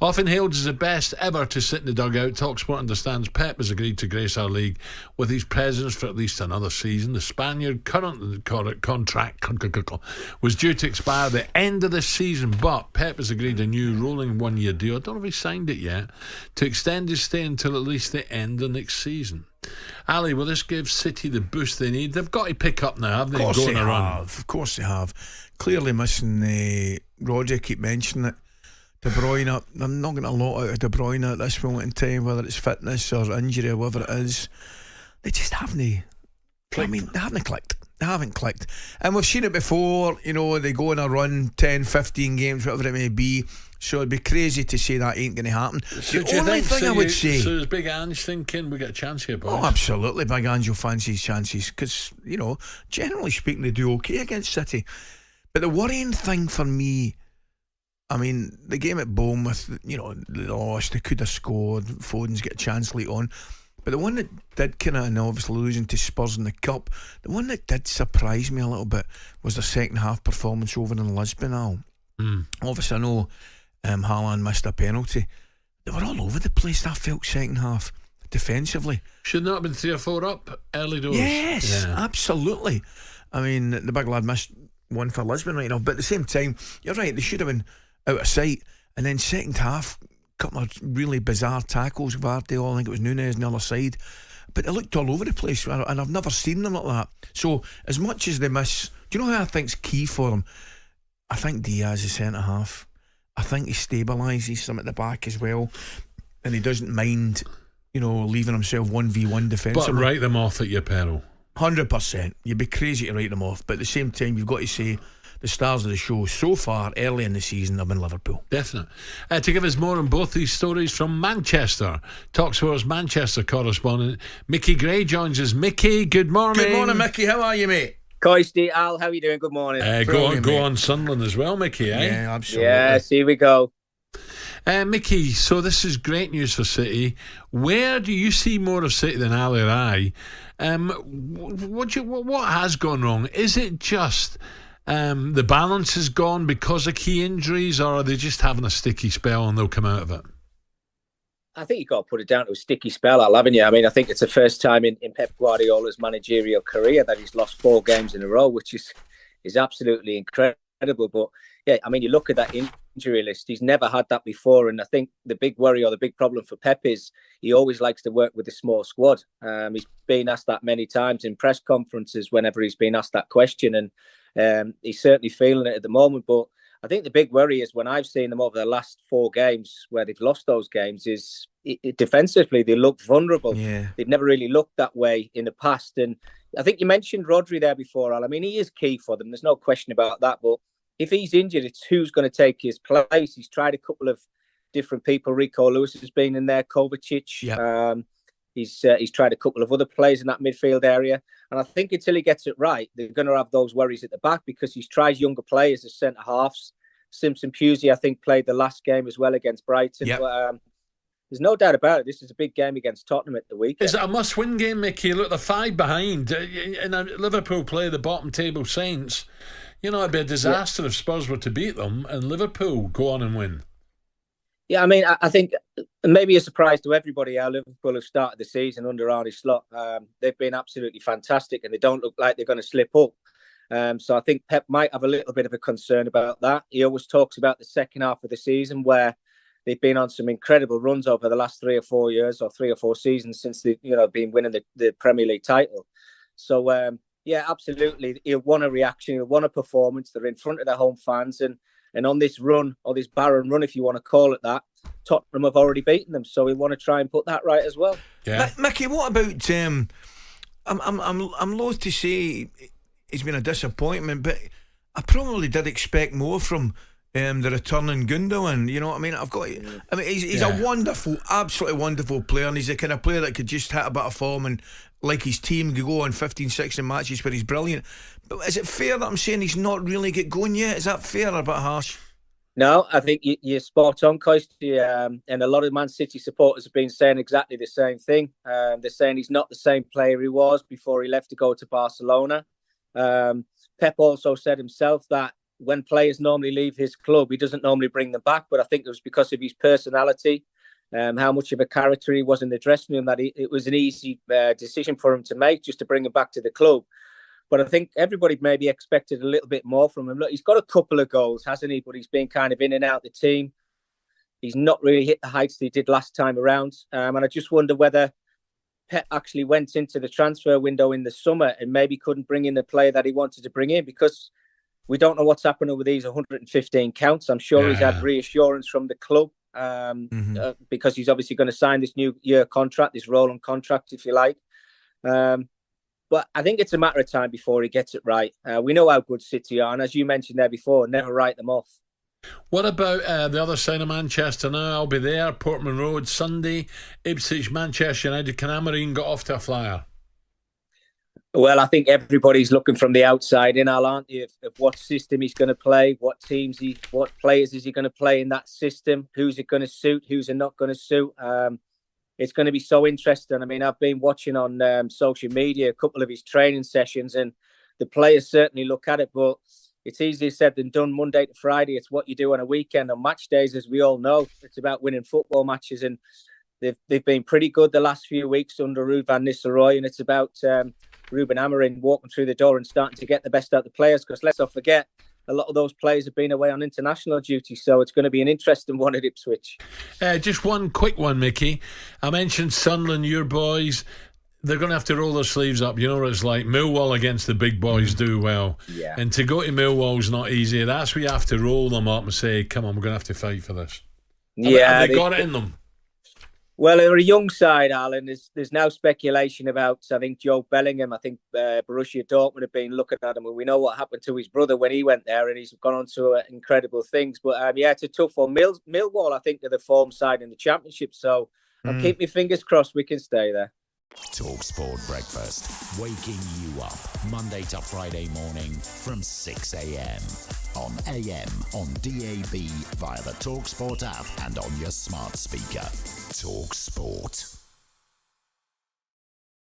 Often hailed as the best ever to sit in the dugout, talkSPORT understands Pep has agreed to grace our league with his presence for at least another season. The Spaniard current contract was due to expire at the end of this season, but Pep has agreed a new rolling one-year deal, I don't know if he signed it yet, to extend his stay until at least the end of next season. Ali, will this give City the boost they need? They've got to pick up now, haven't they? Of course they have. Clearly missing Rodri, keep mentioning it. De Bruyne, I'm not getting a lot out of De Bruyne at this moment in time, whether it's fitness or injury or whatever it is. They just haven't clicked. I mean, they haven't clicked. They haven't clicked. And we've seen it before, they go on a run, 10, 15 games, whatever it may be. So it'd be crazy to say that ain't going to happen. So the only thing I would say... So is Big Ange thinking we get a chance here, boys? Oh, absolutely. Big Ange will fancy his chances because, generally speaking, they do okay against City. But the worrying thing for me, I mean, the game at Bournemouth, they lost, they could have scored, Foden's get a chance late on. But the one that did kind of, and obviously losing to Spurs in the Cup, the one that did surprise me a little bit was the second half performance over in Lisbon, Al. Obviously, I know Haaland missed a penalty. They were all over the place, that felt, second half, defensively. Should not have been 3 or 4 up early doors. Yes, absolutely. I mean, the big lad missed one for Lisbon right now, but at the same time, you're right, they should have been out of sight. And then second half, a couple of really bizarre tackles. Guardiola, I think it was Nunes on the other side, but they looked all over the place, and I've never seen them like that. So as much as they miss, do you know who I think's key for them? I think Diaz is centre half. I think he stabilises them at the back as well, and he doesn't mind leaving himself 1v1 defensively. But write them off at your peril. 100%. You'd be crazy to write them off, but at the same time, you've got to say the stars of the show so far early in the season have been Liverpool. Definitely. To give us more on both these stories from Manchester, talkSPORT's Manchester correspondent Micky Gray joins us. Micky, good morning. Good morning, Micky. How are you, mate? McCoist, Al, how are you doing? Good morning. Go on Sunderland as well, Micky, eh? Yeah, absolutely. Yes, here we go. Micky, so this is great news for City. Where do you see more of City than Ali or I? What has gone wrong? Is it just the balance has gone because of key injuries, or are they just having a sticky spell and they'll come out of it? I think you've got to put it down to a sticky spell, Al, haven't you? I mean, I think it's the first time in Pep Guardiola's managerial career that he's lost 4 games in a row, which is absolutely incredible. But yeah, I mean, you look at that injury list, he's never had that before. And I think the big worry or the big problem for Pep is he always likes to work with a small squad. He's been asked that many times in press conferences whenever he's been asked that question. And he's certainly feeling it at the moment. But I think the big worry is when I've seen them over the last 4 games where they've lost those games is defensively, they look vulnerable. Yeah. They've never really looked that way in the past. And I think you mentioned Rodri there before, Al. I mean, he is key for them. There's no question about that. But if he's injured, it's who's going to take his place. He's tried a couple of different people. Rico Lewis has been in there, Kovacic. Yep. He's tried a couple of other players in that midfield area. And I think until he gets it right, they're going to have those worries at the back because he's tried younger players as centre-halves. Simpson Pusey, I think, played the last game as well against Brighton. Yep. But there's no doubt about it. This is a big game against Tottenham at the weekend. Is it a must-win game, Micky? Look, they're 5 behind. And Liverpool play the bottom-table Saints. It'd be a disaster if Spurs were to beat them and Liverpool go on and win. Yeah, I mean, I think maybe a surprise to everybody how Liverpool have started the season under Arne Slot. They've been absolutely fantastic and they don't look like they're going to slip up. So I think Pep might have a little bit of a concern about that. He always talks about the second half of the season where they've been on some incredible runs over the last 3 or 4 years or 3 or 4 seasons since they've been winning the Premier League title. So, yeah, absolutely. He'll want a reaction. He'll want a performance. They're in front of their home fans. And on this run, or this barren run, if you want to call it that, Tottenham have already beaten them. So we want to try and put that right as well. Yeah. Micky, what about... I'm loath to say it's been a disappointment, but I probably did expect more from the returning Gundogan. You know what I mean? He's a wonderful, absolutely wonderful player, and he's the kind of player that could just hit a bit of form and like his team could go on 15, 16 matches where he's brilliant. But is it fair that I'm saying he's not really get going yet? Is that fair or a bit harsh? No, I think you're spot on, Coisty. And a lot of Man City supporters have been saying exactly the same thing. They're saying he's not the same player he was before he left to go to Barcelona. Pep also said himself that when players normally leave his club, he doesn't normally bring them back. But I think it was because of his personality, how much of a character he was in the dressing room, that it was an easy decision for him to make, just to bring him back to the club. But I think everybody maybe expected a little bit more from him. Look, he's got a couple of goals, hasn't he? But he's been kind of in and out the team. He's not really hit the heights that he did last time around. And I just wonder whether Pep actually went into the transfer window in the summer and maybe couldn't bring in the player that he wanted to bring in, because we don't know what's happening with these 115 counts. I'm sure he's had reassurance from the club because he's obviously going to sign this new year contract, this rolling contract, if you like. But I think it's a matter of time before he gets it right. We know how good City are, and as you mentioned there before, never write them off. What about the other side of Manchester now? I'll be there, Portman Road, Sunday. Ipswich, Manchester United. Can Amorim got off to a flyer? Well, I think everybody's looking from the outside in, Al, aren't you? Of what system he's going to play, what players is he going to play in that system, who's it going to suit, who's it not going to suit. It's going to be so interesting. I mean, I've been watching on social media a couple of his training sessions, and the players certainly look at it, but it's easier said than done. Monday to Friday, it's what you do on a weekend. On match days, as we all know, it's about winning football matches, and they've been pretty good the last few weeks under Ruud van Nistelrooy, and it's about Ruben Amorim walking through the door and starting to get the best out of the players, because let's not forget, a lot of those players have been away on international duty, so it's going to be an interesting one at Ipswich. Just one quick one, Mickey. I mentioned Sunderland, your boys. They're going to have to roll their sleeves up. You know what it's like. Millwall against the big boys do well. Yeah. And to go to Millwall's not easy. That's where you have to roll them up and say, come on, we're going to have to fight for this. Have they got it in them? Well, they're a young side, Alan. There's now speculation about, I think, Joe Bellingham. I think Borussia Dortmund have been looking at him. And we know what happened to his brother when he went there, and he's gone on to incredible things. But it's a tough one. Millwall, I think, are the form side in the Championship. So I'll keep my fingers crossed we can stay there. talkSPORT Breakfast, waking you up Monday to Friday morning from 6 a.m. on AM, on DAB, via the talkSPORT app and on your smart speaker. talkSPORT.